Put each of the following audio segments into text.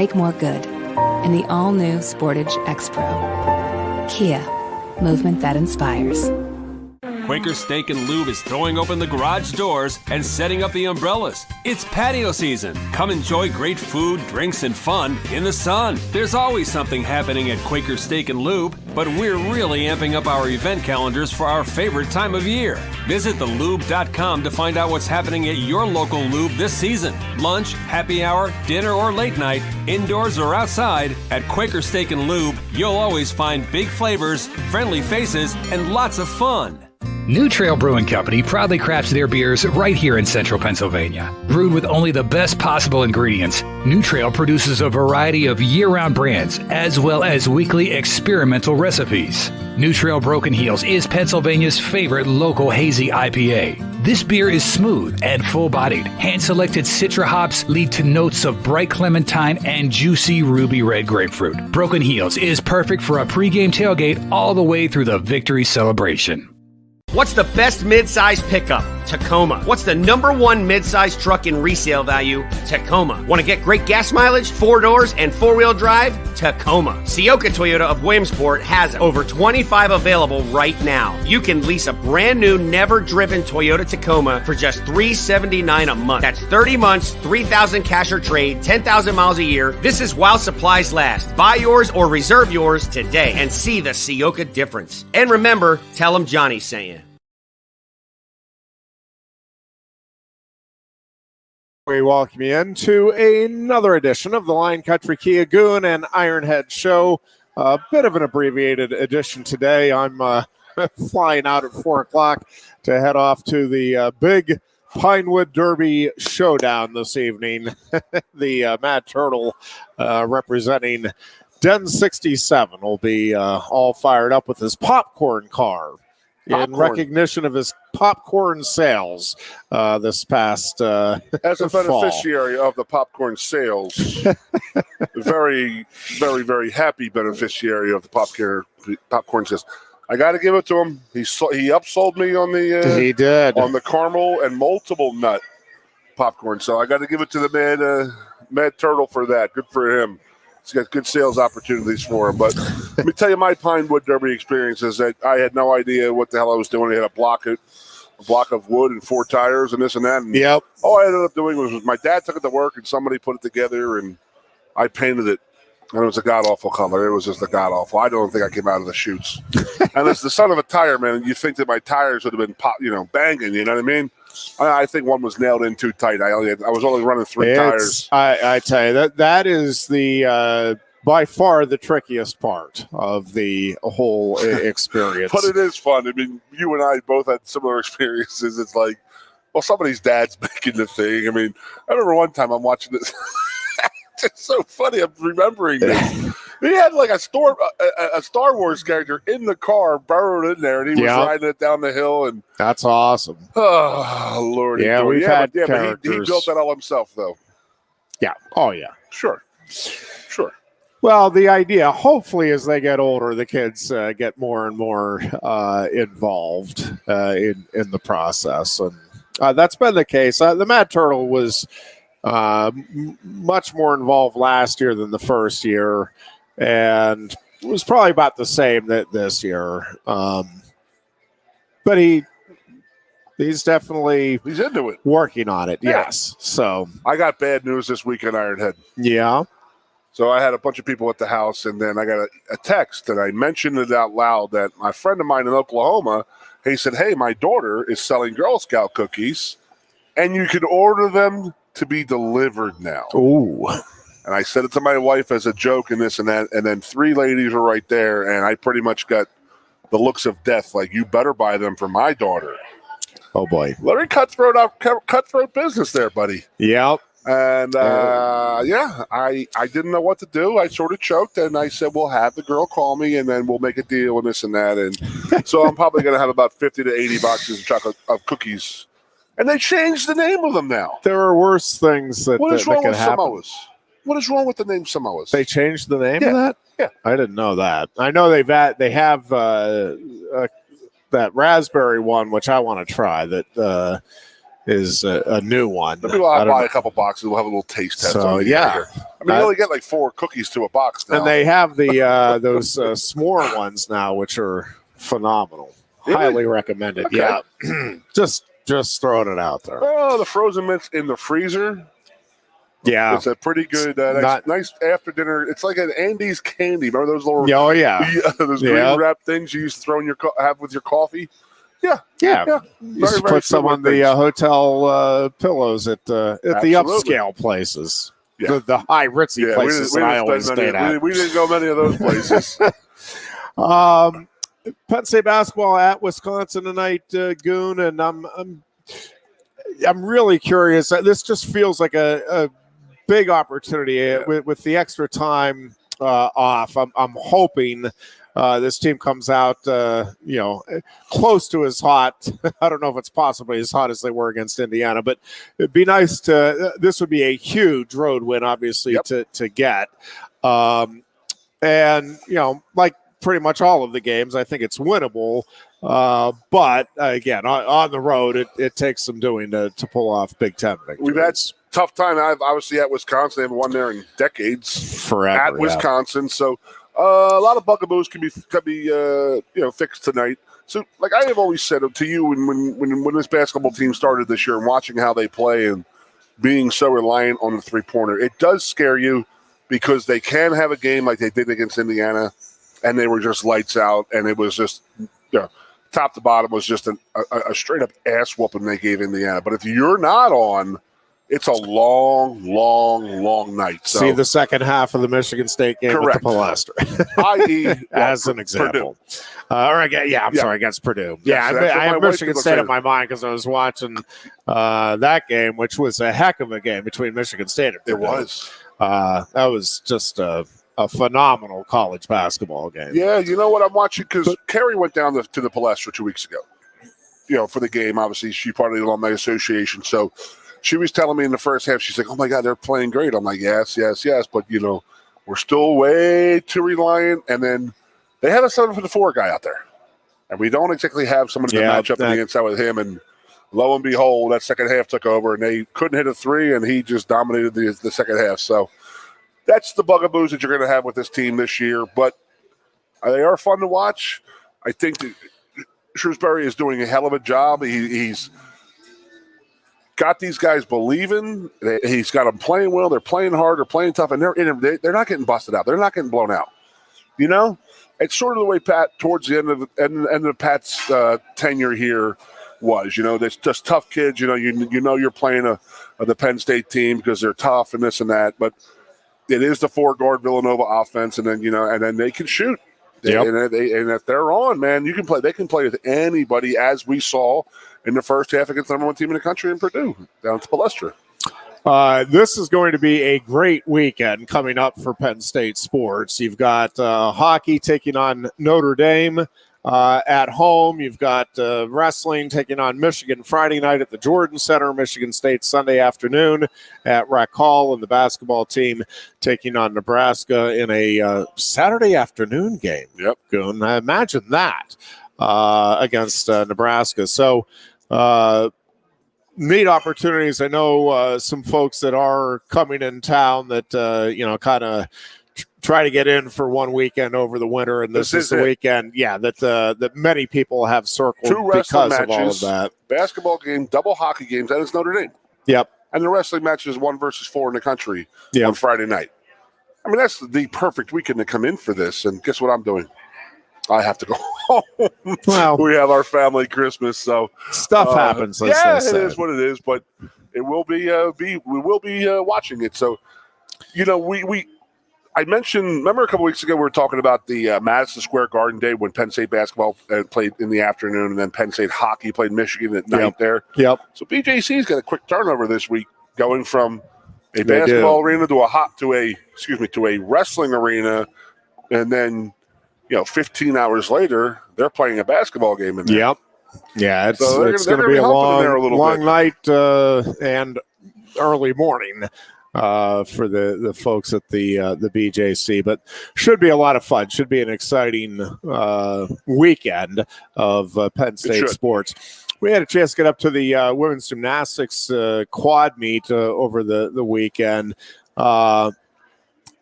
make more good in the all-new Sportage X-Pro. Kia, movement that inspires. Quaker Steak and Lube is throwing open the garage doors and setting up the umbrellas. It's patio season. Come enjoy great food, drinks, and fun in the sun. There's always something happening at Quaker Steak and Lube, but we're really amping up our event calendars for our favorite time of year. Visit thelube.com to find out what's happening at your local lube this season. Lunch, happy hour, dinner, or late night, indoors or outside, at Quaker Steak and Lube, you'll always find big flavors, friendly faces, and lots of fun. New Trail Brewing Company proudly crafts their beers right here in central Pennsylvania. Brewed with only the best possible ingredients, New Trail produces a variety of year-round brands as well as weekly experimental recipes. New Trail Broken Heels is Pennsylvania's favorite local hazy IPA. This beer is smooth and full-bodied. Hand-selected Citra hops lead to notes of bright clementine and juicy ruby red grapefruit. Broken Heels is perfect for a pregame tailgate all the way through the victory celebration. What's the best mid-size pickup? Tacoma. What's the #1 mid-size truck in resale value? Tacoma. Want to get great gas mileage, 4 doors, and 4-wheel drive? Tacoma. Sioka Toyota of Williamsport has over 25 available right now. You can lease a brand new, never-driven Toyota Tacoma for just $379 a month. That's 30 months, $3,000 cash or trade, 10,000 miles a year. This is while supplies last. Buy yours or reserve yours today and see the Sioka difference. And remember, tell them Johnny sent you. We welcome you into another edition of the Lion Country Kia Goon and Ironhead Show. A bit of an abbreviated edition today. I'm flying out at 4 o'clock to head off to the big Pinewood Derby showdown this evening. The Mad Turtle representing Den 67 will be all fired up with his popcorn car. In recognition of his popcorn sales this past as a beneficiary fall of the popcorn sales, very, very, very happy beneficiary of the popcorn sales. I got to give it to him. He upsold me on the he did on the caramel and multiple nut popcorn. So I got to give it to the Mad Turtle for that. Good for him. He's got good sales opportunities for him. But let me tell you my Pinewood Derby experience is that I had no idea what the hell I was doing. I had a block of wood and 4 tires and this and that. And yep. All I ended up doing was my dad took it to work and somebody put it together and I painted it. And it was a god-awful color. It was just a god-awful. I don't think I came out of the chutes. And as the son of a tire man, you think that my tires would have been banging, you know what I mean? I think one was nailed in too tight. I was only running 3 tires. I tell you, that is the by far the trickiest part of the whole experience. But it is fun. I mean, you and I both had similar experiences. It's like, well, somebody's dad's making the thing. I mean, I remember one time I'm watching this. It's so funny. I'm remembering this. He had like a Star Wars character in the car, burrowed in there, and he was riding it down the hill. And that's awesome. Oh, Lord. Yeah, we've had characters. But he built that all himself, though. Yeah. Oh, yeah. Sure. Well, the idea, hopefully, as they get older, the kids get more and more involved in the process. And that's been the case. The Mad Turtle was much more involved last year than the first year, and it was probably about the same this year. But he's definitely into it, working on it. Yeah. Yes. So I got bad news this week in Ironhead. Yeah. So I had a bunch of people at the house, and then I got a text, and I mentioned it out loud that my friend of mine in Oklahoma, he said, "Hey, my daughter is selling Girl Scout cookies, and you can order them to be delivered now." Ooh. And I said it to my wife as a joke and this and that, and then 3 ladies were right there, and I pretty much got the looks of death, like, you better buy them for my daughter. Oh, boy. Larry cutthroat business there, buddy. Yep. And, I didn't know what to do. I sort of choked, and I said, we'll have the girl call me, and then we'll make a deal and this and that. And so I'm probably going to have about 50 to 80 boxes of cookies. And they changed the name of them now. There are worse things that What is wrong can with happen. Samoas? What is wrong with the name Samoas? They changed the name of that? Yeah. I didn't know that. I know they have that raspberry one, which I want to try, that a new one. Maybe I'll buy a couple boxes. We'll have a little taste test. So yeah, I mean, you only get like 4 cookies to a box now. And they have the those s'more ones now, which are phenomenal. Really? Highly recommended. Okay. Yeah, just throwing it out there. Oh, the frozen mints in the freezer. Yeah, it's a pretty good, nice after dinner. It's like an Andy's candy. Remember those little those green wrap things you used to throw in have with your coffee? Yeah. Just put some on the hotel pillows at the upscale places. Yeah. The high ritzy places that I always stayed at. We didn't go many of those places. Penn State basketball at Wisconsin tonight, Goon, and I'm really curious. This just feels like a big opportunity with the extra time off. I'm hoping this team comes out, close to as hot. I don't know if it's possibly as hot as they were against Indiana, but it'd be nice to. This would be a huge road win, obviously, to get. And like pretty much all of the games, I think it's winnable. But again, on the road, it takes some doing to pull off Big Ten victories. We've had tough time. I've obviously at Wisconsin. They haven't won there in decades. Forever at Wisconsin. So a lot of bugaboos can be fixed tonight. So like I have always said to you when this basketball team started this year and watching how they play and being so reliant on the 3-pointer, it does scare you because they can have a game like they did against Indiana and they were just lights out and it was just top to bottom was just a straight up ass whooping they gave Indiana. But if you're not on, it's a long night. So, see the second half of the Michigan State game with the Palestra. I.e. as an example. Sorry, against Purdue. Yes, I have Michigan State in my mind because I was watching that game, which was a heck of a game between Michigan State and Purdue. It was. That was just a phenomenal college basketball game. Yeah, you know what I'm watching? Because Carrie went down to the Palestra 2 weeks ago, for the game. Obviously, she's part of the Alumni Association, so she was telling me in the first half, she's like, oh, my God, they're playing great. I'm like, yes. But, we're still way too reliant. And then they had a 7-4 guy out there. And we don't exactly have somebody to match up on the inside with him. And lo and behold, that second half took over. And they couldn't hit a 3, and he just dominated the second half. So that's the bugaboos that you're going to have with this team this year. But they are fun to watch. I think that Shrewsbury is doing a hell of a job. He's got these guys believing. He's got them playing well. They're playing hard. They're playing tough, and they're not getting busted out. They're not getting blown out. It's sort of the way Pat towards the end of Pat's tenure here was. That's just tough kids. You're playing the Penn State team because they're tough and this and that. But it is the 4-guard Villanova offense, and then they can shoot. Yep. And if they're on, man, you can play. They can play with anybody, as we saw in the first half against the number 1 team in the country in Purdue, down to Palestra. This is going to be a great weekend coming up for Penn State sports. You've got hockey taking on Notre Dame at home. You've got wrestling taking on Michigan Friday night at the Jordan Center. Michigan State Sunday afternoon at Rec Hall, and the basketball team taking on Nebraska in a Saturday afternoon game. Yep. Goon. I imagine that against Nebraska. So neat opportunities. I know some folks that are coming in town that, kind of try to get in for one weekend over the winter, and this is the weekend, that many people have circled 2 wrestling because matches, of all of that. Basketball game, double hockey games, and it's Notre Dame. Yep. And the wrestling match is 1 versus 4 in the country on Friday night. I mean, that's the perfect weekend to come in for this, and guess what I'm doing? I have to go home. Well, we have our family Christmas, so stuff happens. It is what it is, but it will be. We will be watching it. So, I mentioned. Remember a couple weeks ago we were talking about the Madison Square Garden Day when Penn State basketball played in the afternoon, and then Penn State hockey played Michigan at night there. Yep. So BJC's got a quick turnover this week, going from a basketball arena to a wrestling arena, and then 15 hours later, they're playing a basketball game in there. Yep. Yeah, it's going to be a long bit. night and early morning for the folks at the BJC. But should be a lot of fun. Should be an exciting weekend of Penn State sports. We had a chance to get up to the women's gymnastics quad meet over the weekend. And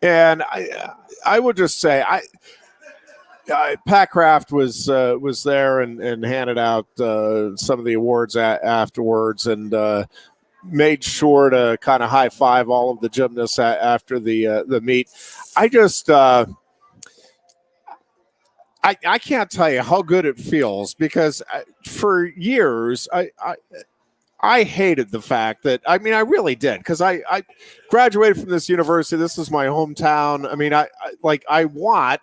I would just say, Pat Kraft was there and handed out some of the awards afterwards, and made sure to kind of high five all of the gymnasts after the meet. I just I can't tell you how good it feels, because for years I hated the fact that, I really did, because I graduated from this university. This is my hometown. I want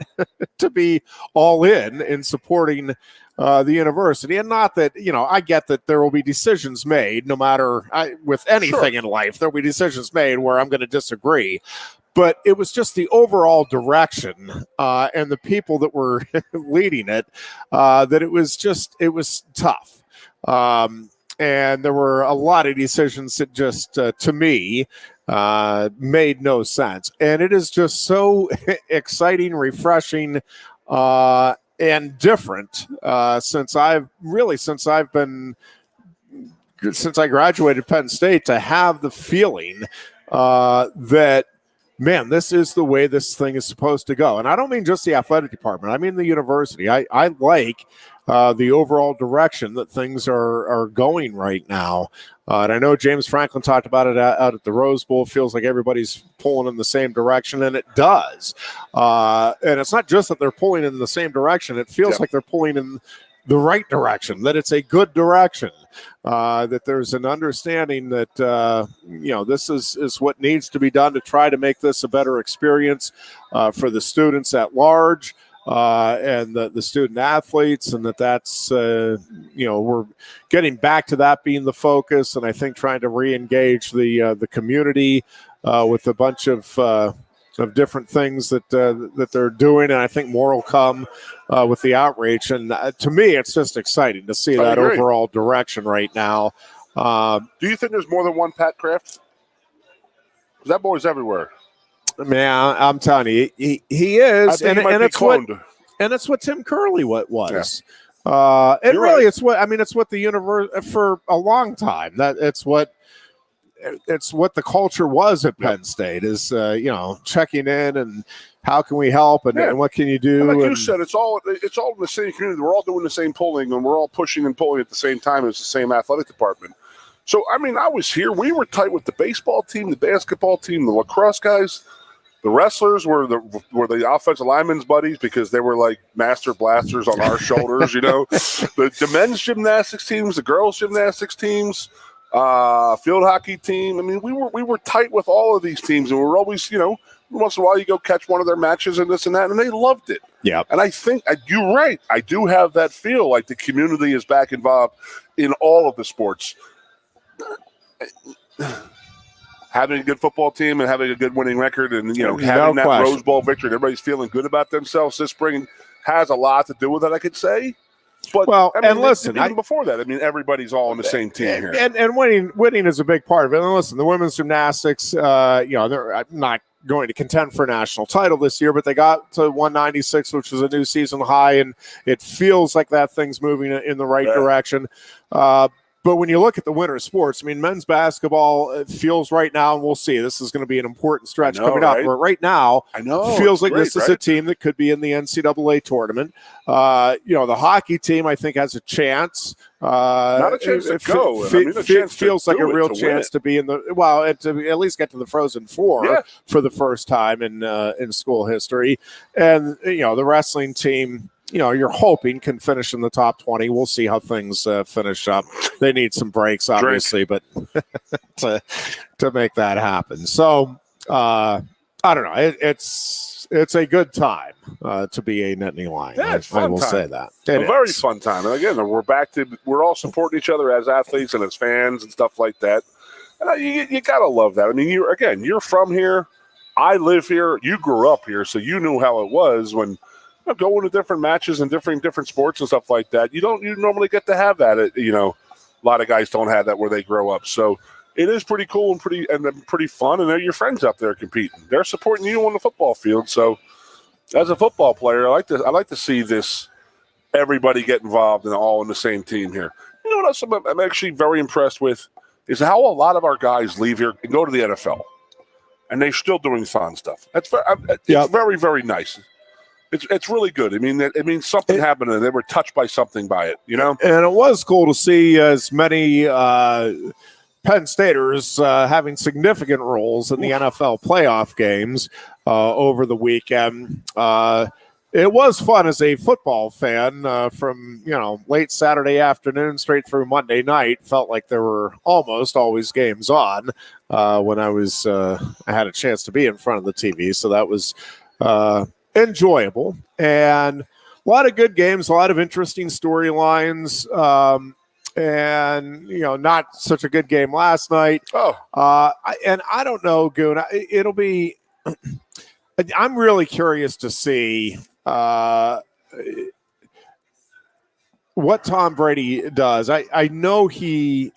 to be all in supporting the university, and not that, I get that there will be decisions made no matter with anything in life. There'll be decisions made where I'm going to disagree. But it was just the overall direction and the people that were leading it, that it was tough. And there were a lot of decisions that just, to me, made no sense. And it is just so exciting, refreshing, and different since I graduated Penn State, to have the feeling that, man, this is the way this thing is supposed to go. And I don't mean just the athletic department. I mean the university. I like the overall direction that things are going right now. And I know James Franklin talked about it out at the Rose Bowl. It feels like everybody's pulling in the same direction, and it does. And it's not just that they're pulling in the same direction. It feels like they're pulling in the right direction, that it's a good direction, that there's an understanding that, this is what needs to be done to try to make this a better experience for the students at large, and the student athletes, and that's, we're getting back to that being the focus. And I think trying to re-engage the community with a bunch of different things that they're doing, and I think more will come with the outreach. And to me, it's just exciting to see that overall direction right now. Do you think there's more than one Pat Kraft? Because that boy's everywhere. Man, I'm telling you, he is, and it's what Tim Curley was. Yeah. And really, it's what the universe for a long time. That it's what the culture was at Penn State, is checking in and how can we help, and what can you do. And like you said, it's all in the same community. We're all doing the same pulling, and we're all pushing and pulling at the same time. It's the same athletic department. So I was here. We were tight with the baseball team, the basketball team, the lacrosse guys. The wrestlers were the offensive linemen's buddies, because they were like master blasters on our shoulders. The men's gymnastics teams, the girls' gymnastics teams. Field hockey team. We were tight with all of these teams, and we're always, once in a while you go catch one of their matches and this and that, and they loved it. Yeah. And I think you're right. I do have that feel like the community is back involved in all of the sports. Having a good football team and having a good winning record, and having that Rose Bowl victory, and everybody's feeling good about themselves this spring has a lot to do with it, I could say. But and listen, even before that, everybody's all on the same team here, and winning is a big part of it. And listen, the women's gymnastics, they're not going to contend for a national title this year, but they got to 196, which was a new season high, and it feels like that thing's moving in the right direction. But when you look at the winter sports, men's basketball, it feels right now, and we'll see, this is going to be an important stretch coming up. But right now, it feels like this is a team that could be in the NCAA tournament. The hockey team, I think, has a chance. Not a chance to go. Feels like a real chance to be in the and to at least get to the Frozen Four for the first time in school history. And the wrestling team, you're hoping can finish in the top 20. We'll see how things finish up. They need some breaks, obviously, but to make that happen. So I don't know. It's a good time to be a Nittany Lion. Yeah, it's fun. I will say that. A very fun time. And again, we're all supporting each other as athletes and as fans and stuff like that. And you gotta love that. You're from here. I live here. You grew up here, so you knew how it was when going to different matches and different sports and stuff like that. You normally get to have that. A lot of guys don't have that where they grow up. So it is pretty cool and pretty fun, and they're your friends out there competing. They're supporting you on the football field. So, as a football player, I like to see this everybody get involved and all in the same team here. You know what else I'm actually very impressed with is how a lot of our guys leave here and go to the NFL, and they're still doing fun stuff. It's very, very nice. It's really good. I mean, it means something happened, and they were touched by something by it, you know? And it was cool to see as many Penn Staters having significant roles in the NFL playoff games over the weekend. It was fun as a football fan from, late Saturday afternoon straight through Monday night. Felt like there were almost always games on when I had a chance to be in front of the TV. So that was enjoyable, and a lot of good games, a lot of interesting storylines, and not such a good game last night. And I don't know, Goon. It'll be. I'm really curious to see what Tom Brady does. I know he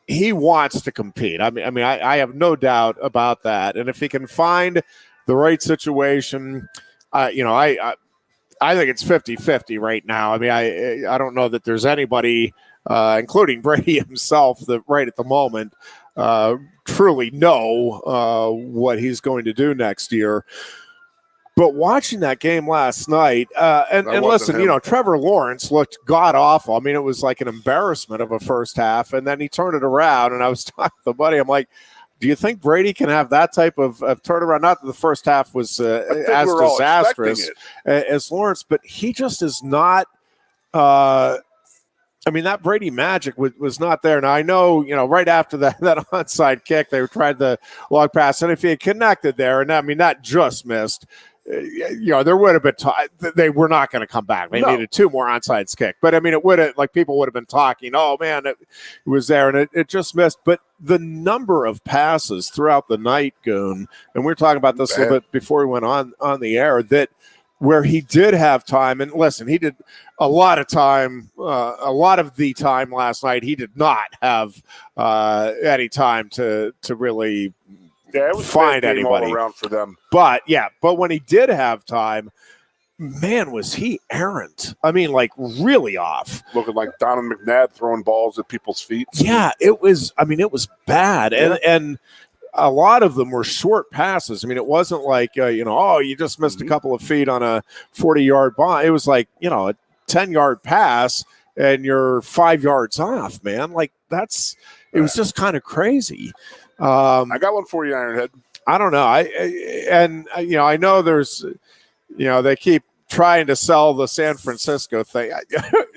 wants to compete. I mean, I have no doubt about that. And if he can find the right situation, I think it's 50-50 right now. I mean, I don't know that there's anybody, including Brady himself, that right at the moment truly know what he's going to do next year. But watching that game last night, and listen, Trevor Lawrence looked god-awful. I mean, it was like an embarrassment of a first half, and then he turned it around, and I was talking to buddy, I'm like, do you think Brady can have that type of turnaround? Not that the first half was as disastrous as Lawrence, but he just is not that Brady magic was not there. Now, I know, right after that onside kick, they tried the long pass, and if he had connected there, and that just missed, there would have been they were not going to come back. They needed two more onsides kick. But, it would have, people would have been talking, oh, man, it was there, and it just missed. But the number of passes throughout the night, Goon, and we were talking about this a little bit before we went on the air, that where he did have time, and listen, he did a lot of the time last night, he did not have any time to really it was find anybody all around for them. But when he did have time, man, was he errant. Really off. Looking like Donovan McNabb throwing balls at people's feet. Yeah, it was bad. Yeah. And a lot of them were short passes. It wasn't like, you just missed a couple of feet on a 40-yard bomb. It was like, a 10-yard pass and you're 5 yards off, man. It was just kind of crazy. I got one for you, Ironhead. I don't know. I know there's, they keep trying to sell the San Francisco thing.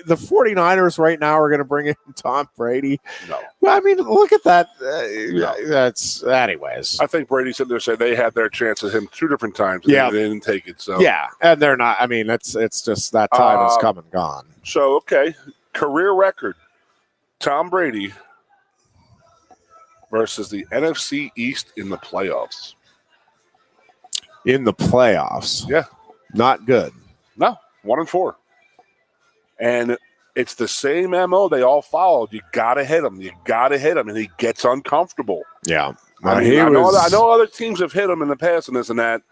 The 49ers right now are going to bring in Tom Brady. No. Look at that. That's anyways. I think Brady said they had their chance at him 2 different times. And they didn't take it. So yeah, and they're not. It's just that time has come and gone. So okay, career record: Tom Brady versus the NFC East in the playoffs. In the playoffs, yeah, not good. No, 1-4, and it's the same MO they all followed. You gotta hit him. And he gets uncomfortable. Yeah, I know other teams have hit him in the past and this and that,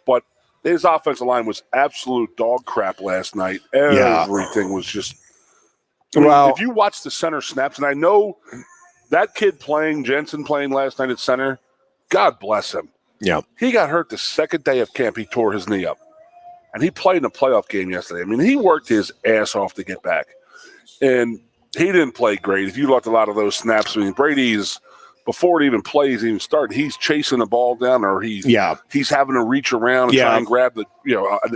but his offensive line was absolute dog crap last night. Everything was just. If you watch the center snaps, and I know that kid Jensen playing last night at center, God bless him. Yeah, he got hurt the second day of camp. He tore his knee up, and he played in a playoff game yesterday. He worked his ass off to get back. And he didn't play great. If you looked at a lot of those snaps, Brady's, before it even plays, even started, he's chasing the ball down, or he's having to reach around and try and grab an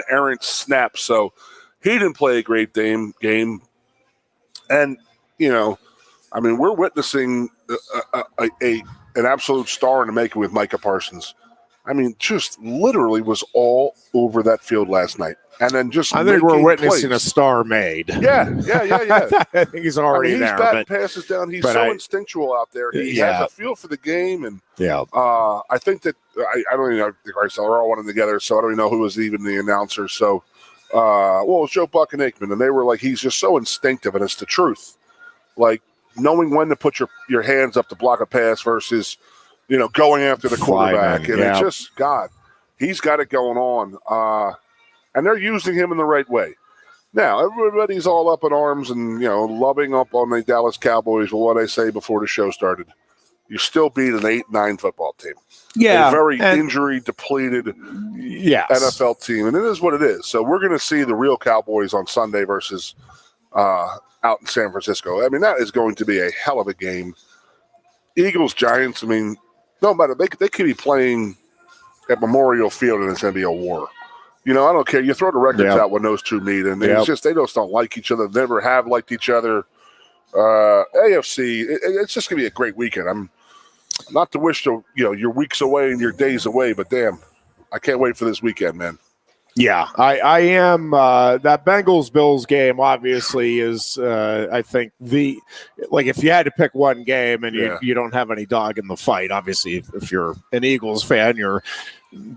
errant snap. So he didn't play a great game. And, we're witnessing an absolute star in the making with Micah Parsons. Just literally was all over that field last night. And then I think we're witnessing a star made. Yeah. I think he's already he's there. Batting passes down. He's so instinctual out there. He has a feel for the game. And I think that I don't even know. They're all running together, so I don't even know who was even the announcer. So, it was Joe Buck and Aikman, and they were like, he's just so instinctive, and it's the truth. knowing when to put your hands up to block a pass versus, going after the quarterback. And it's just, God, he's got it going on. And they're using him in the right way. Now, everybody's all up in arms and, loving up on the Dallas Cowboys. Well, what I say before the show started, you still beat an 8-9 football team. Yeah. A very injury-depleted NFL team. And it is what it is. So we're going to see the real Cowboys on Sunday versus out in San Francisco. I mean, that is going to be a hell of a game. Eagles, Giants, I mean, no matter. They could be playing at Memorial Field and it's going to be a war. I don't care. You throw the records out when those two meet, and it's just they just don't like each other. Never have liked each other. AFC, it's just going to be a great weekend. I'm not to wish your weeks away and your days away, but damn, I can't wait for this weekend, man. Yeah, I am. That Bengals-Bills game obviously is, I think, if you had to pick one game and you don't have any dog in the fight, obviously, if you're an Eagles fan, you're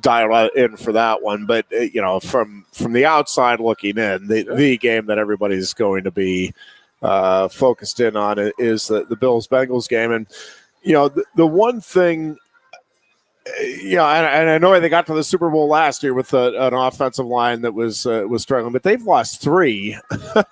dialed in for that one. But, from the outside looking in, the game that everybody's going to be focused in on is the Bills-Bengals game. And, the one thing – and I know they got to the Super Bowl last year with an offensive line that was struggling, but they've lost 3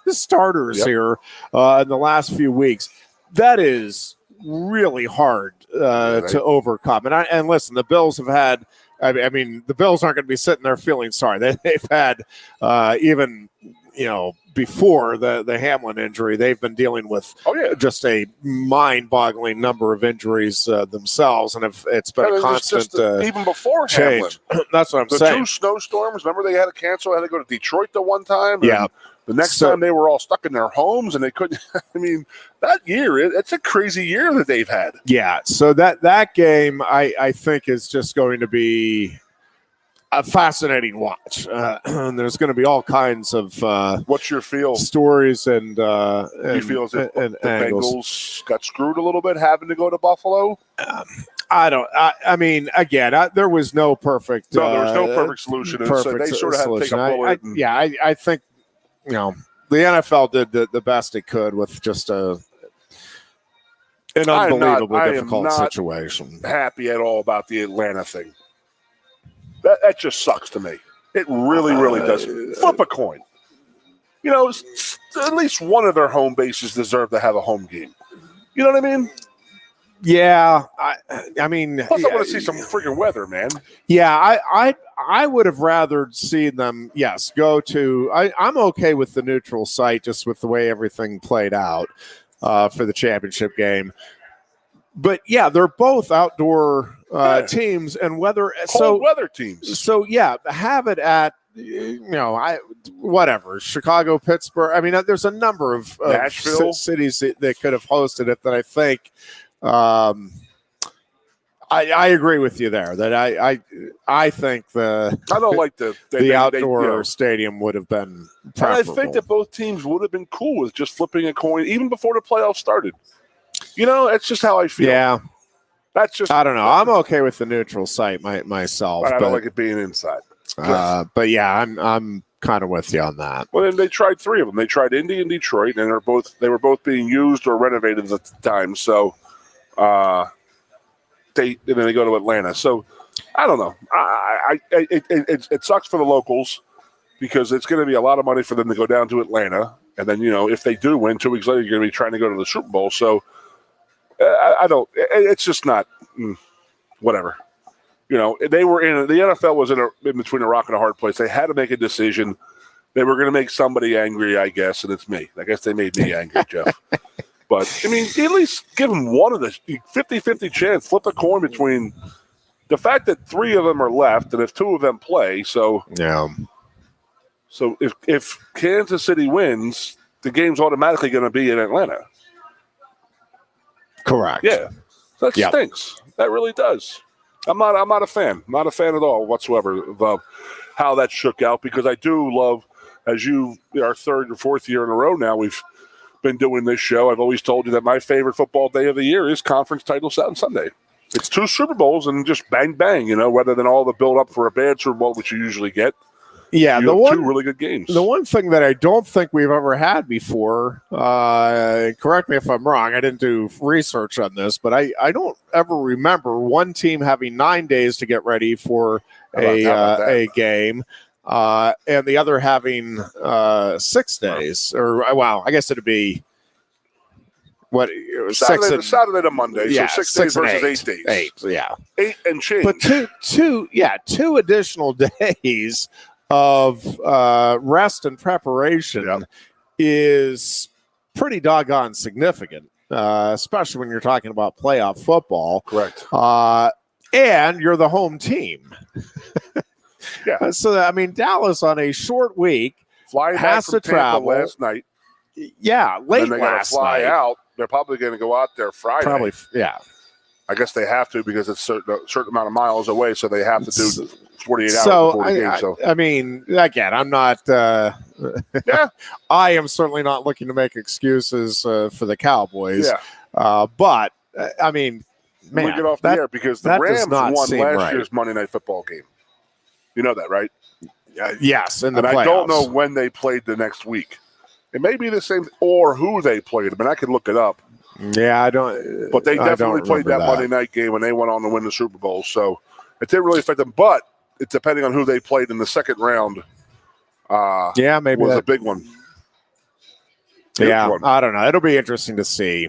starters here in the last few weeks. That is really hard to overcome. And listen, the Bills have had. I mean, the Bills aren't going to be sitting there feeling sorry. They've had even. Before the Hamlin injury, they've been dealing with just a mind-boggling number of injuries themselves, and it's been a constant even before change. Hamlin. That's what I'm saying. The 2 snowstorms, remember they had to cancel, had to go to Detroit the one time? Yeah. The next time they were all stuck in their homes, and they couldn't – I mean, that year, it's a crazy year that they've had. Yeah, so that game, I think, is just going to be – a fascinating watch. And there's going to be all kinds of what's your feel stories and you feel as if the angles. Bengals got screwed a little bit having to go to Buffalo? I mean, again, there was no perfect. There was no perfect solution. So they sort of had to take a bullet. I think the NFL did the best it could with just an unbelievably difficult situation. Happy at all about the Atlanta thing. That just sucks to me. It really, really does. Flip a coin. At least one of their home bases deserve to have a home game. You know what I mean? Yeah. I mean. Plus, I want to see some freaking weather, man. Yeah, I would have rather seen them, go to. I'm okay with the neutral site just with the way everything played out for the championship game. But, they're both outdoor teams and cold weather teams. So, have it at, whatever, Chicago, Pittsburgh. I mean, there's a number of cities that could have hosted it that I think I agree with you there. That I think I don't like the outdoor stadium would have been preferable. And I think that both teams would have been cool with just flipping a coin even before the playoffs started. It's just how I feel. Yeah. That's just. I don't know. I'm okay with the neutral site myself. I don't like it being inside. But I'm kind of with you on that. Well, then they tried 3 of them. They tried Indy and Detroit, and they were both being used or renovated at the time. So, and then they go to Atlanta. So, I don't know. It sucks for the locals because it's going to be a lot of money for them to go down to Atlanta, and then if they do win 2 weeks later, you're going to be trying to go to the Super Bowl. So. I don't. It's just not. Whatever. They were in. The NFL was in between a rock and a hard place. They had to make a decision. They were going to make somebody angry, I guess, and it's me. I guess they made me angry, Jeff. But I mean, at least give them one of the 50-50 chance. Flip a coin between the fact that 3 of them are left, and if 2 of them play. So So if Kansas City wins, the game's automatically going to be in Atlanta. Correct. Yeah, that stinks. That really does. I'm not a fan. Not a fan at all whatsoever of how that shook out because I do love, our 3rd or 4th year in a row now we've been doing this show. I've always told you that my favorite football day of the year is conference title Sunday. It's 2 Super Bowls and just bang bang. Rather than all the build up for a bad Super Bowl which you usually get. Yeah, you have two really good games. The one thing that I don't think we've ever had before, correct me if I'm wrong, I didn't do research on this, but I don't ever remember one team having 9 days to get ready for a game, and the other having 6 days. Or, well, I guess it'd be what Saturday to Monday, yeah, so 6 days versus 8 days. 8, yeah. 8 and change. But two additional days of rest and preparation is pretty doggone significant, especially when you're talking about playoff football. Correct. And you're the home team. Yeah. So, I mean, Dallas on a short week flying has back from to travel last night. Yeah, late they last fly night. out. They're probably going to go out there Friday. Probably, yeah. I guess they have to because it's a certain amount of miles away, so they have to do 48 hours before the game. So I mean, again, I'm not. Yeah, I am certainly not looking to make excuses for the Cowboys. Yeah, but I mean, man, we get off the air because the Rams won last right. year's Monday Night Football game. You know that, right? Yes, in the playoffs. I don't know when they played the next week. It may be the same, or who they played. I mean, I could look it up. Yeah, I don't. But they definitely played that Monday night game when they went on to win the Super Bowl. So it didn't really affect them. But it's depending on who they played in the second round. Yeah, maybe was a big one. Yeah, I don't know. It'll be interesting to see.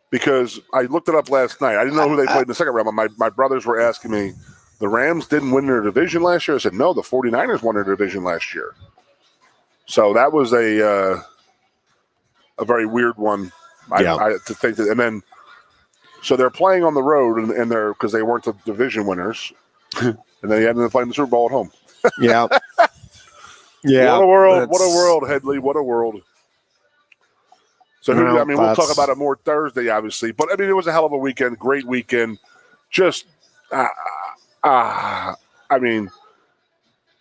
Because I looked it up last night. I didn't know who they played in the second round, but my brothers were asking me, the Rams didn't win their division last year? I said, no, the 49ers won their division last year. So that was a very weird one. To think that, and then so they're playing on the road, and they're because they weren't the division winners, and then they ended up playing the Super Bowl at home. Yeah, yeah. What a world! What a world, Headley! What a world! So we'll talk about it more Thursday, obviously. But I mean, it was a hell of a weekend, great weekend. Just, I mean,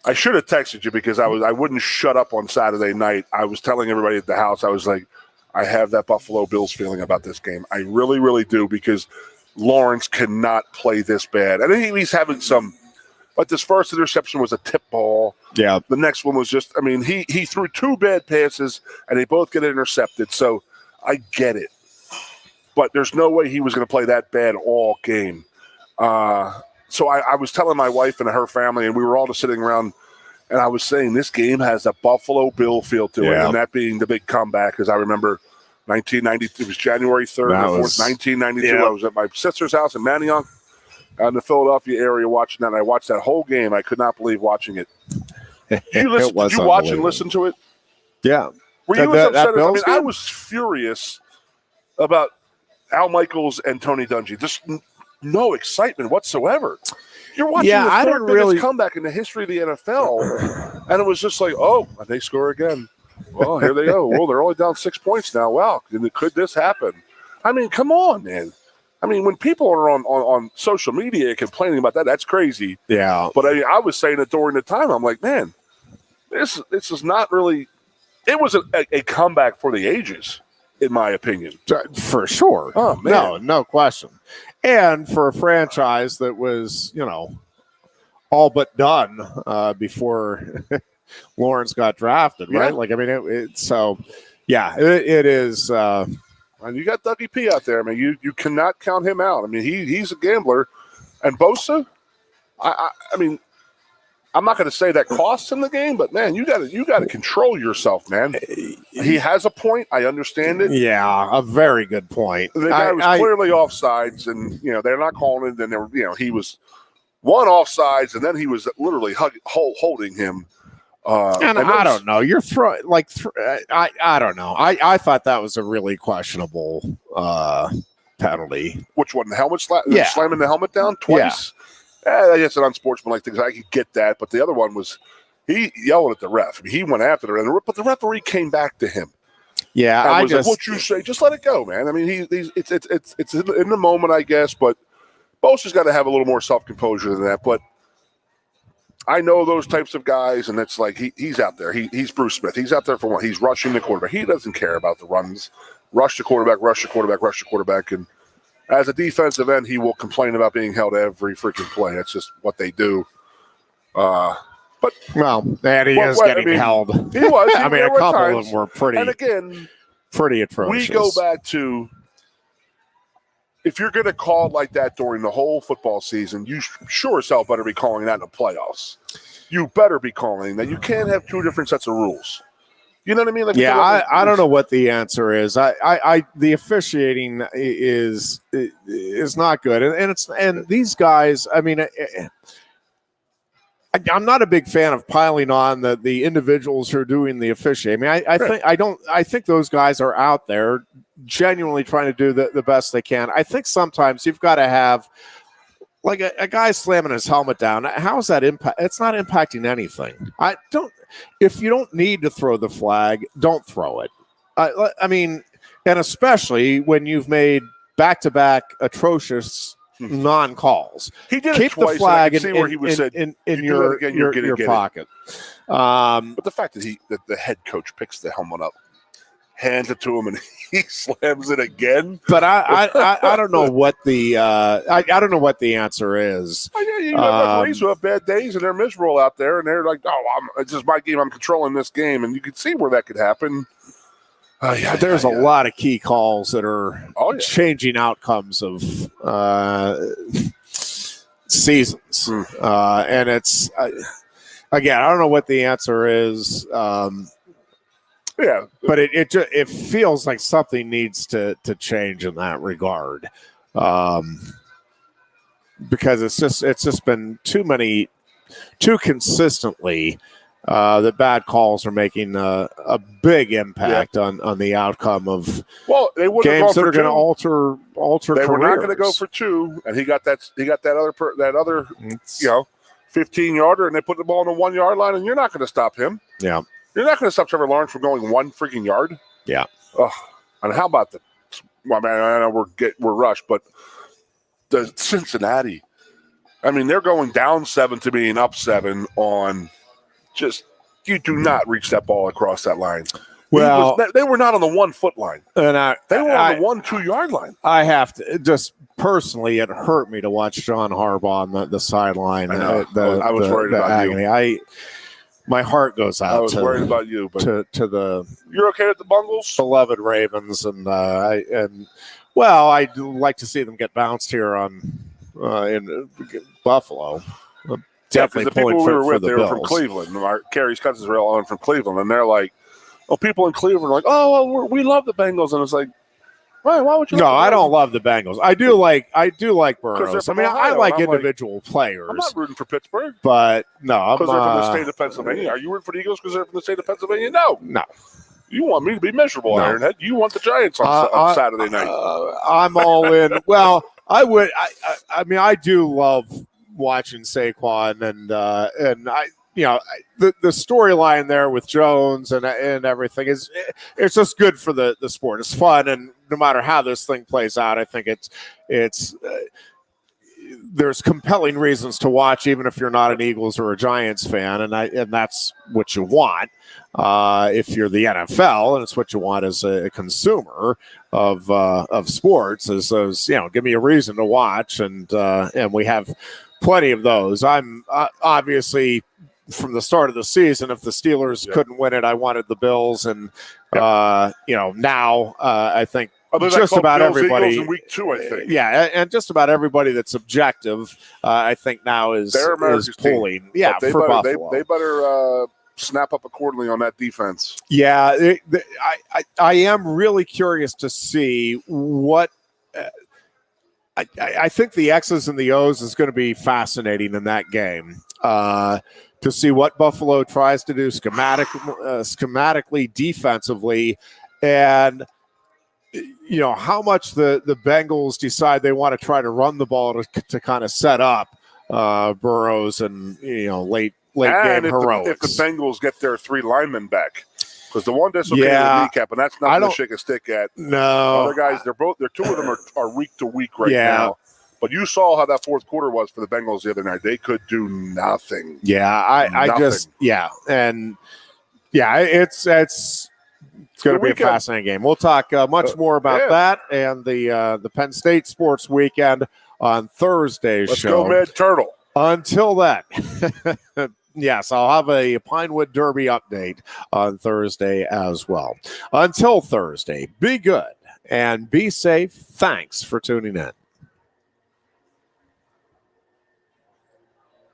I should have texted you because I wouldn't shut up on Saturday night. I was telling everybody at the house, I was like, I have that Buffalo Bills feeling about this game. I really, really do, because Lawrence cannot play this bad. And he's having some, like this first interception was a tip ball. Yeah. The next one was just, I mean, he threw two bad passes and they both get intercepted. So I get it. But there's no way he was going to play that bad all game. So I was telling my wife and her family, and we were all just sitting around, and I was saying this game has a Buffalo Bill feel to it, and that being the big comeback, because I remember 1992, it was January 3rd, 1992. Yeah. I was at my sister's house in Manayunk, out in the Philadelphia area, watching that, and I watched that whole game. I could not believe watching it. Did you watch and listen to it? Yeah. Were you as upset as I was furious about Al Michaels and Tony Dungy. Just no excitement whatsoever. You're watching the third biggest comeback in the history of the NFL, and it was just like, oh, they score again. Well, here they go. Well, they're only down 6 points now. Wow, could this happen? I mean, come on, man. I mean, when people are on social media complaining about that, that's crazy. Yeah. But I was saying it during the time. I'm like, man, this is not really – it was a comeback for the ages, in my opinion. For sure. Oh, man. No question. And for a franchise that was, all but done before Lawrence got drafted, right? Like, I mean, it is. And you got Dougie P out there. I mean, you cannot count him out. I mean, he's a gambler. And Bosa, I mean, I'm not going to say that costs him the game, but man, you got to control yourself, man. He has a point. I understand it. Yeah, a very good point. The guy was clearly offsides, and they're not calling it. And they were, he was one offsides, and then he was literally holding him. And I don't know. You're throwing I don't know. I thought that was a really questionable penalty. Which one? The helmet slamming the helmet down twice. Yeah. That's an unsportsmanlike thing. I could get that, but the other one was he yelled at the ref. I mean, he went after the ref, but the referee came back to him. Yeah, I was like, "What you say? Just let it go, man." I mean, it's in the moment, I guess, but Bosa's got to have a little more self-composure than that. But I know those types of guys, and it's like he's out there. He's Bruce Smith. He's out there for one. He's rushing the quarterback. He doesn't care about the runs. Rush the quarterback, and as a defensive end, he will complain about being held every freaking play. That's just what they do. But and he is getting held. He was. I mean, a couple of them were pretty. And again, pretty atrocious. We go back to, if you're going to call it like that during the whole football season, you sure as hell better be calling that in the playoffs. You better be calling that. You can't have two different sets of rules. You know what I mean? Like, I don't know what the answer is. The officiating is not good, and these guys. I mean, I'm not a big fan of piling on the individuals who are doing the officiating. I mean, I think those guys are out there genuinely trying to do the best they can. I think sometimes you've got to have like a guy slamming his helmet down. How is that impact? It's not impacting anything. If you don't need to throw the flag, don't throw it. I mean, and especially when you've made back-to-back atrocious non-calls. He did Keep it twice, the flag in your pocket. But the fact that the head coach picks the helmet up, hands it to him, and he slams it again. But I don't know what the I don't know what the answer is. You have referees who have bad days and they're miserable out there, and they're like, it's just my game. I'm controlling this game, and you can see where that could happen. There's a lot of key calls that are changing outcomes of seasons, and it's again, I don't know what the answer is. But it feels like something needs to change in that regard, because it's just been too consistently. The bad calls are making a big impact on the outcome of games that are going to alter. They careers. were not going to go for two, and he got that other 15-yarder, and they put the ball on the 1 yard line, and you're not going to stop him. Yeah, you're not going to stop Trevor Lawrence from going 1 freaking yard. Yeah. And how about I know we're rushed, but the Cincinnati. I mean, they're going down 7 to being up 7 on. Just you do not reach that ball across that line. Well, they were not on the 1 foot line, and they were on the 1 2 yard line. I have to just personally, it hurt me to watch John Harbaugh on the sideline. I know. I was worried about agony. you. My heart goes out. I was worried about you, but to the you're okay with the Bungles, beloved Ravens, and I'd like to see them get bounced here in Buffalo. Definitely the people we were with, they were Bills. from Cleveland. Carrie's cousins were all from Cleveland, and they're like, people in Cleveland are like, we love the Bengals, and it's like, why would you? No, I don't love the Bengals. I do like Burrows. I mean, I like individual players. I'm not rooting for Pittsburgh, but no, because they're from the state of Pennsylvania. Are you rooting for the Eagles because they're from the state of Pennsylvania? No. You want me to be miserable, Ironhead. You want the Giants on Saturday night. I'm all in. Well, I would. I mean, I do love watching Saquon and the storyline there with Jones and everything it's just good for the sport. It's fun, and no matter how this thing plays out, I think it's there's compelling reasons to watch, even if you're not an Eagles or a Giants fan, and that's what you want if you're the NFL, and it's what you want as a consumer of sports. Is those give me a reason to watch, and we have plenty of those. I'm obviously from the start of the season, if the Steelers couldn't win it, I wanted the Bills, and now I think just about Bills, everybody Eagles in week 2, I think. And just about everybody that's objective, I think now is pulling. Team. Yeah, for Buffalo. They better snap up accordingly on that defense. Yeah, I am really curious to see what. I think the X's and the O's is going to be fascinating in that game to see what Buffalo tries to do schematically, defensively, and how much the Bengals decide they want to try to run the ball to kind of set up Burrows and late game heroics. If the Bengals get their 3 linemen back. Because the one dislocated the kneecap, and that's nothing to shake a stick at. No, other guys, the 2 of them are week to week right now. But you saw how that fourth quarter was for the Bengals the other night. They could do nothing. Yeah, it's going to be a fascinating game. We'll talk much more about that and the Penn State sports weekend on Thursday's show. Let's go, Mad Turtle. Until then, Yes, I'll have a Pinewood Derby update on Thursday as well. Until Thursday, be good and be safe. Thanks for tuning in.